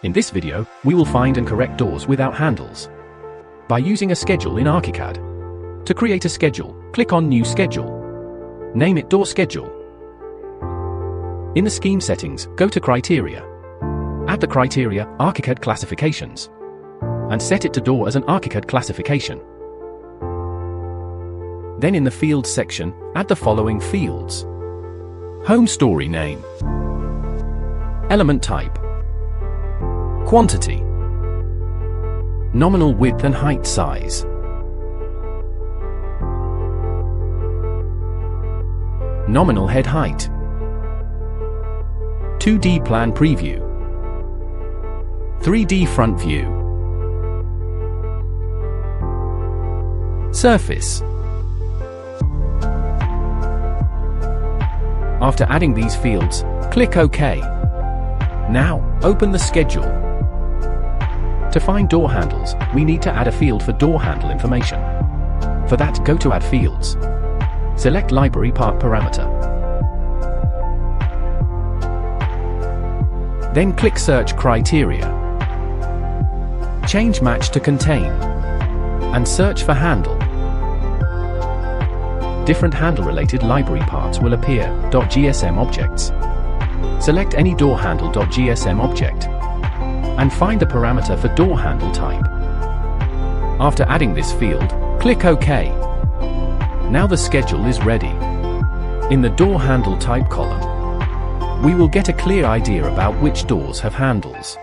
In this video, we will find and correct doors without handles by using a schedule in Archicad. To create a schedule, click on New Schedule. Name it Door Schedule. In the scheme settings, go to Criteria. Add the criteria Archicad Classifications and set it to Door as an Archicad classification. Then in the Fields section, add the following fields: Home Story Name, Element Type, Quantity, Nominal Width and Height Size, Nominal Head Height, 2D Plan Preview, 3D Front View, Surface. After adding these fields, click OK. Now, open the schedule. To find door handles, we need to add a field for door handle information. For that, go to Add Fields. Select Library Part Parameter. Then click Search Criteria. Change Match to Contain. And search for Handle. Different handle-related library parts will appear. .gsm objects. Select any door handle.gsm object and find the parameter for door handle type. After adding this field, click OK. Now the schedule is ready. In the door handle type column, we will get a clear idea about which doors have handles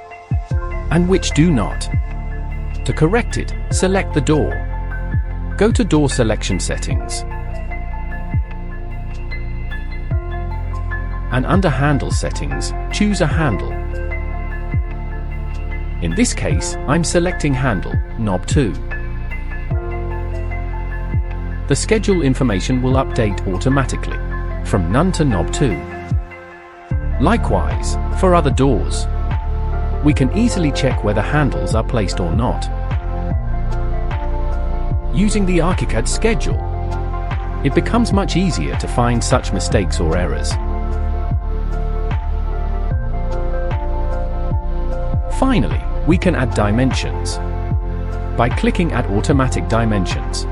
and which do not. To correct it, select the door. Go to Door Selection Settings. And under Handle Settings, choose a handle. In this case, I'm selecting handle, knob 2. The schedule information will update automatically, from none to knob 2. Likewise, for other doors, we can easily check whether handles are placed or not. Using the Archicad schedule, it becomes much easier to find such mistakes or errors. Finally, we can add dimensions by clicking Add Automatic Dimensions.